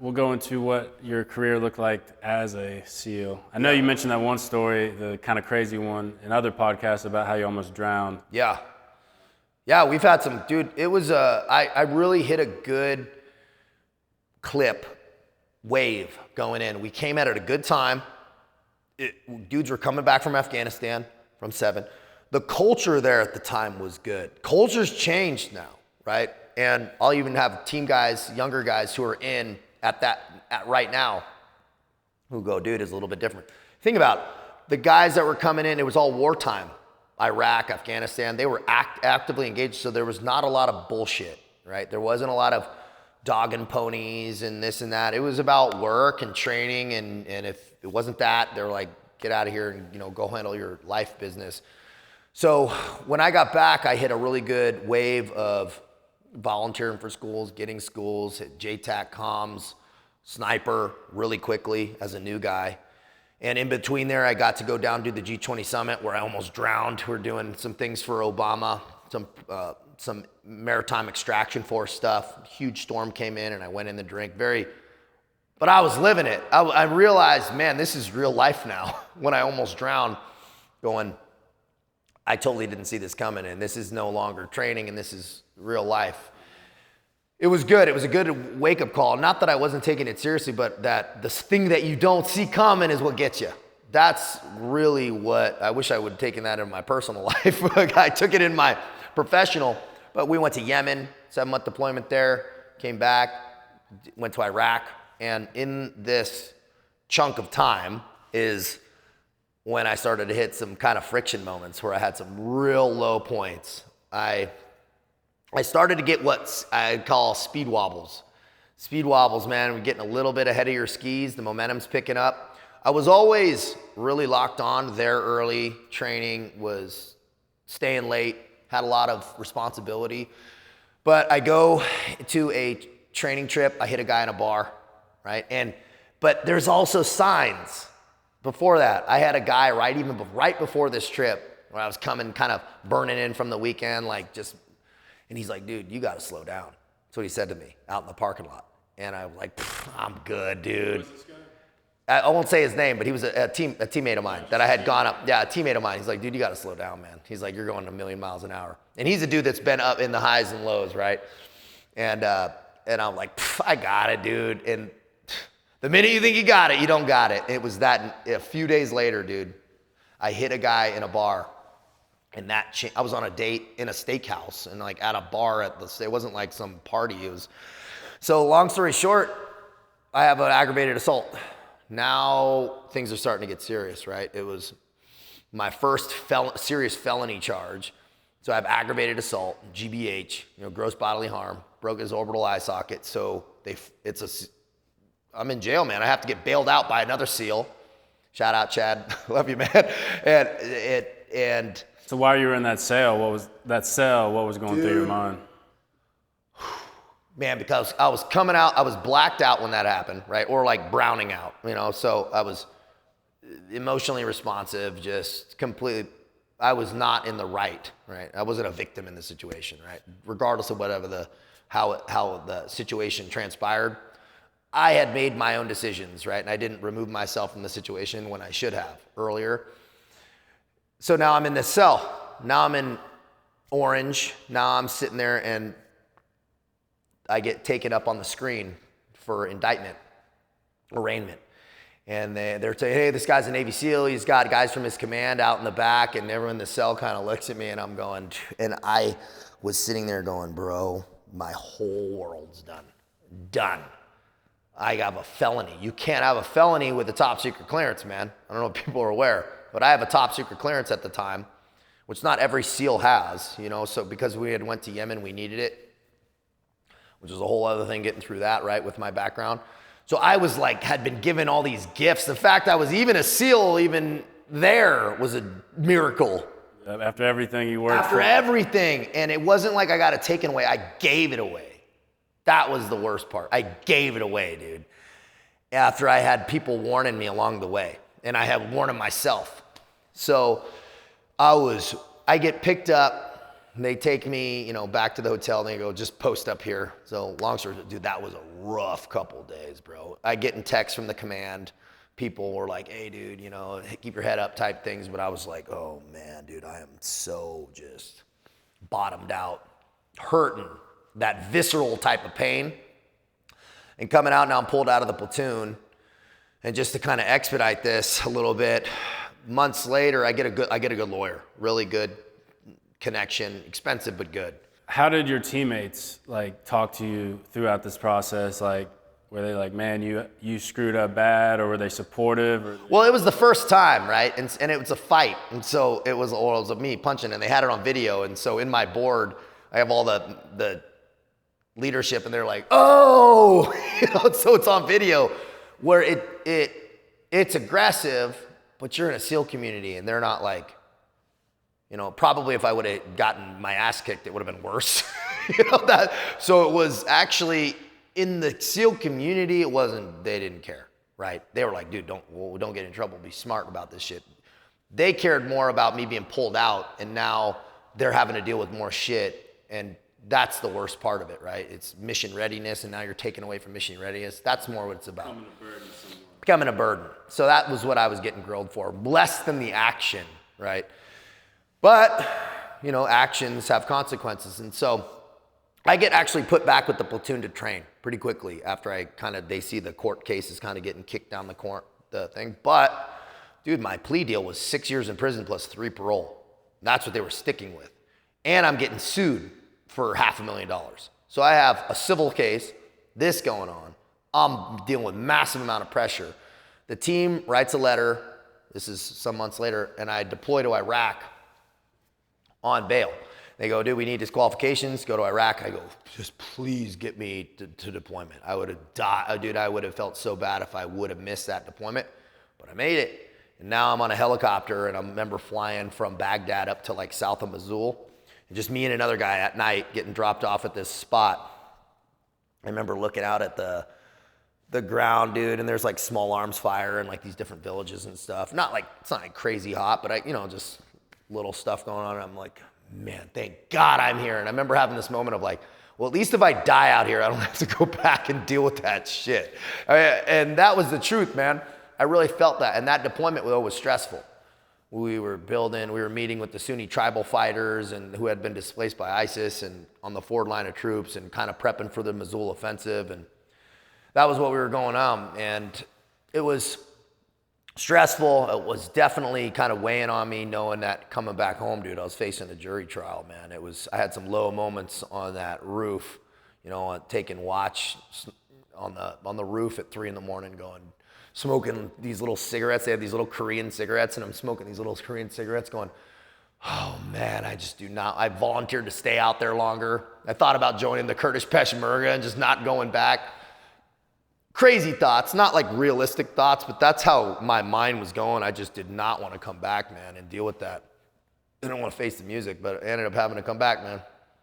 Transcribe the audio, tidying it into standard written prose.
we'll go into what your career looked like as a SEAL. I know you mentioned that one story, the kind of crazy one, in other podcasts about how you almost drowned. Yeah. Yeah, we've had some, dude, it was, I really hit a good wave going in. We came at it a good time. Dudes were coming back from Afghanistan, from 7. The culture there at the time was good. Culture's changed now, right? And I'll even have team guys, younger guys who are in at right now who go, dude, it's a little bit different. Think about it. The guys that were coming in, it was all wartime. Iraq, Afghanistan, they were actively engaged, so there was not a lot of bullshit, right? There wasn't a lot of dog and ponies and this and that. It was about work and training, and if it wasn't that, they were like, get out of here and go handle your life business. So when I got back, I hit a really good wave of volunteering for schools, getting schools, hit JTAC comms, sniper really quickly as a new guy. And in between there, I got to go down to the G20 summit where I almost drowned. We're doing some things for Obama, some maritime extraction force stuff. Huge storm came in and I went in the drink. But I was living it. I realized, man, this is real life now. When I almost drowned, going, I totally didn't see this coming, and this is no longer training, and this is real life. It was good. It was a good wake-up call. Not that I wasn't taking it seriously, but that the thing that you don't see coming is what gets you. That's really what, I wish I would have taken that in my personal life. I took it in my professional, but we went to Yemen, 7-month deployment there, came back, went to Iraq, and in this chunk of time is when I started to hit some kind of friction moments where I had some real low points. I started to get what I call speed wobbles. Speed wobbles, man, we're getting a little bit ahead of your skis, the momentum's picking up. I was always really locked on there early, training, was staying late, had a lot of responsibility. But I go to a training trip, I hit a guy in a bar, right? But there's also signs. Before that, I had a guy right before this trip where I was coming kind of burning in from the weekend, and he's like, dude, you got to slow down. That's what he said to me out in the parking lot. And I was like, I'm good, dude. Who was this guy? I won't say his name, but he was a teammate of mine that I had gone up. Yeah, a teammate of mine. He's like, dude, you got to slow down, man. He's like, you're going a million miles an hour. And he's a dude that's been up in the highs and lows, right? And I'm like, I got it, dude. And the minute you think you got it, you don't got it. It was that a few days later, dude, I hit a guy in a bar, and I was on a date in a steakhouse and like at a bar it wasn't like some party. So long story short, I have an aggravated assault. Now things are starting to get serious, right? It was my first serious felony charge. So I have aggravated assault, GBH, gross bodily harm, broke his orbital eye socket. So I'm in jail, man. I have to get bailed out by another SEAL. Shout out, Chad. Love you, man. And So while you were in that cell, what was going through your mind? Man, because I was coming out, I was blacked out when that happened, right? Or like browning out, so I was emotionally responsive, just completely, I was not in the right? I wasn't a victim in the situation, right? Regardless of whatever how the situation transpired. I had made my own decisions, right? And I didn't remove myself from the situation when I should have earlier. So now I'm in this cell. Now I'm in orange. Now I'm sitting there and I get taken up on the screen for indictment, arraignment. And they're saying, hey, this guy's a Navy SEAL. He's got guys from his command out in the back, and everyone in the cell kind of looks at me, and I'm going, and I was sitting there going, bro, my whole world's done. I have a felony. You can't have a felony with a top secret clearance, man. I don't know if people are aware, but I have a top secret clearance at the time, which not every SEAL has, so because we had went to Yemen, we needed it, which is a whole other thing getting through that, right, with my background. So I was like, had been given all these gifts. The fact I was even a SEAL even there was a miracle. After everything you worked After everything. And it wasn't like I got it taken away. I gave it away. That was the worst part. I gave it away, dude. After I had people warning me along the way. And I had warning myself. So I get picked up. they take me, you know, back to the hotel and they go, just post up here. So long story, dude, that was a rough couple days, bro. I get in texts from the command. People were like, hey, dude, you know, keep your head up type things. But I was like, oh, man, dude, I am so just bottomed out, hurting, that visceral type of pain. And coming out now, I'm pulled out of the platoon. And just to kind of expedite this a little bit, months later, I get a good lawyer, really good connection, expensive but good. How did your teammates like talk to you throughout this process? Like, were they like, man, you screwed up bad, or were they supportive? Or... Well, it was the first time, right? And it was a fight, and so it was me punching, and they had it on video, and so in my board, I have all the leadership, and they're like, oh, you know, so it's on video, where it's aggressive, but you're in a SEAL community, and they're not like, you know, probably if I would have gotten my ass kicked, it would have been worse. You know that. So it was actually in the SEAL community. It wasn't. They didn't care, right? They were like, dude, don't get in trouble. Be smart about this shit. They cared more about me being pulled out, and now they're having to deal with more shit, and that's the worst part of it, right? It's mission readiness, and now you're taken away from mission readiness. That's more what it's about. Becoming a burden. So that was what I was getting grilled for, less than the action, right? But, you know, actions have consequences. And so I get actually put back with the platoon to train pretty quickly after they see the court cases kind of getting kicked down the thing. But, dude, my plea deal was 6 years in prison plus 3 parole. That's what they were sticking with. And I'm getting sued for $500,000. So I have a civil case, this going on. I'm dealing with massive amount of pressure. The team writes a letter. This is some months later, and I deploy to Iraq on bail. They go, dude, we need disqualifications, go to Iraq. I go, just please get me to deployment. I would have died, dude, I would have felt so bad if I would have missed that deployment, but I made it. And now I'm on a helicopter, and I remember flying from Baghdad up to like south of Mosul, and just me and another guy at night getting dropped off at this spot. I remember looking out at the ground, dude, and there's like small arms fire and like these different villages and stuff. It's not like crazy hot, but just little stuff going on. And I'm like, man, thank God I'm here. And I remember having this moment of like, well, at least if I die out here, I don't have to go back and deal with that shit. And that was the truth, man. I really felt that. And that deployment, though, was stressful. We were meeting with the Sunni tribal fighters and who had been displaced by ISIS and on the forward line of troops and kind of prepping for the Mosul offensive. And that was what we were going on. And it was stressful. It was definitely kind of weighing on me, knowing that coming back home, dude, I was facing a jury trial, man. I had some low moments on that roof, taking watch on the roof at 3 a.m, smoking these little cigarettes. They have these little Korean cigarettes, and I'm smoking these little Korean cigarettes going, oh man, I volunteered to stay out there longer. I thought about joining the Kurdish Peshmerga and just not going back. Crazy thoughts, not like realistic thoughts, but that's how my mind was going. I just did not want to come back, man, and deal with that. I didn't want to face the music, but I ended up having to come back, man.